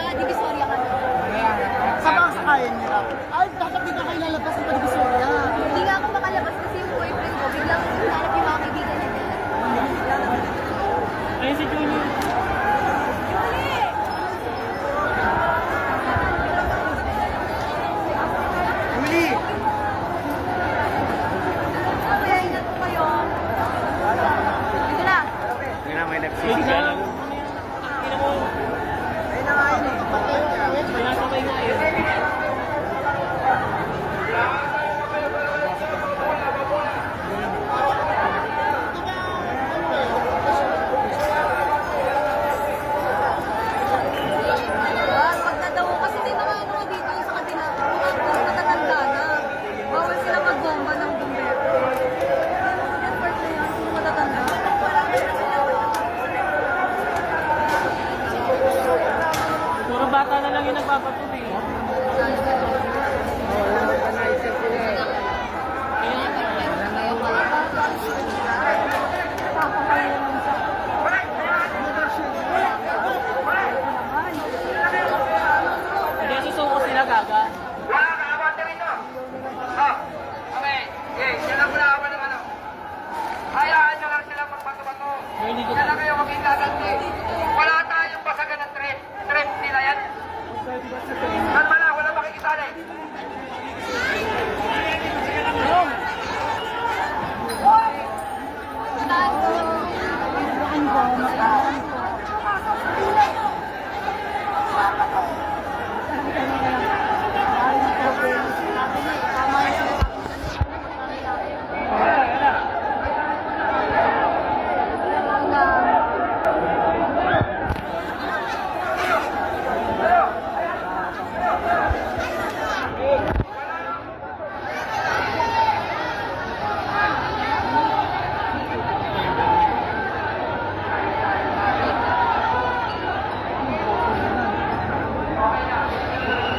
taga-Divisoria kami. Sa mga sakayan nila. Ay, dapat di ka kayo lalabas sa Divisoria. Hindi nga ako makalabas kasi yung boyfriend ko, biglang hinanap yung mga kaibigan niya. Ayun si Junior. Emily! Kaya ingat po kayo. Dito na. Hindi na may Wait nagsisigaw. lang. Ina mo. Ayun na nga yun eh. Sinasabay nga yun. Pagdadaw kasi may mga ano dito yung sa kanila. Mga matatanda na. Bawal sila magbomba ng bumbero. Yan part na yan, yung matatanda. Puro bata na lang yung nagpapatuloy. Hindi, susuko sila gaga. Wala ka, abante rito. Oh, okay. Okay, yan lang wala ako ng ano. Hayaan nyo lang sila magbato-bato. Hindi ko Yan lang kayo maging gaganti. Wala tayong basagan ng trip. Trip nila yan. Kalma lang, wala makikisali.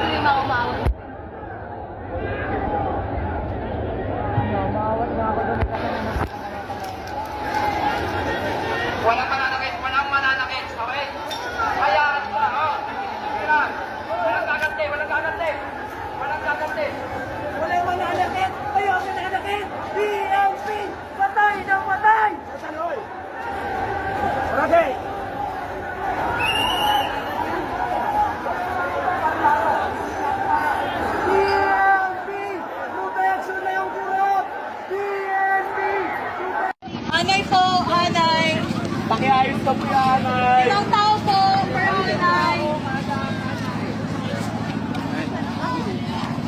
Yung mga umawat. Walang mananakit, walang mananakit. Okay? Hayaan sila, oh. Sige lang. Walang gaganti, walang gaganti. Walang gaganti. Walang mananakit! Ayaw mananakit! PNP! Patay ng patay! Sanoy! Okay! PNP! Protection na yung kurap! PNP! Anay po, anay. Pakiayos ka po yan, ay. Isang tao po, per anay.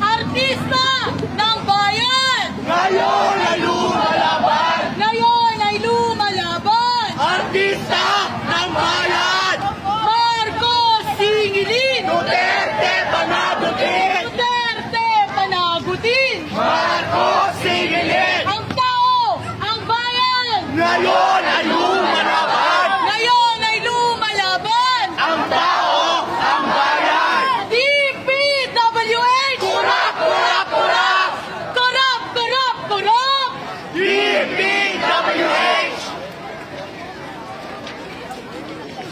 Artista ng bayan! Ngayon ay lumalaban! Ngayon ay lumalaban! Artista ng bayan! Marcos Singilin! Duterte panagutin! Duterte panagutin! Marcos Singilin! Ang tao, ang bayan! Ngayon ay lumalaban! Ngayon ay lumalaban! Ang tao, ang bayan! DPWH! Kurap, kurap, kurap! Korap, korap, korap! DPWH!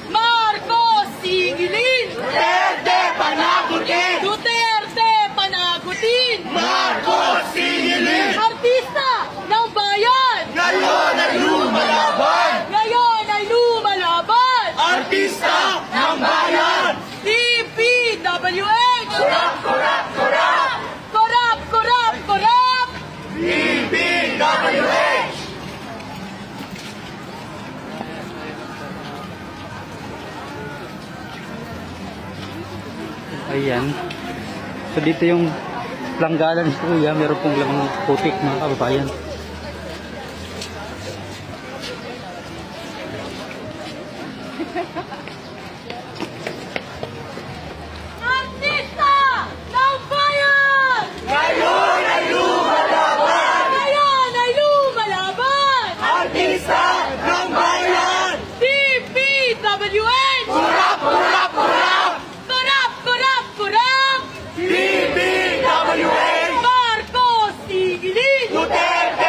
Marcos Singilin! Duterte panagutin! Duterte panagutin! Marcos Singilin! Artista ng bayan! Ngayon ay lumalaban! Ngayon ay lumalaban! Artista ng bayan! DPWH! Kurap, kurap, kurap! Korap, korap, korap! DPWH! Ayan. So dito yung langgalan ni Kuya. Meron pong lamang putik mga kababayan. Artista ng bayan! Ngayon ay lumalaban! Ngayon ay lumalaban! Artista ng bayan! DPWH! Kurap, kurap, kurap! Korap, korap, korap! DPWH! Marcos Singilin! Duterte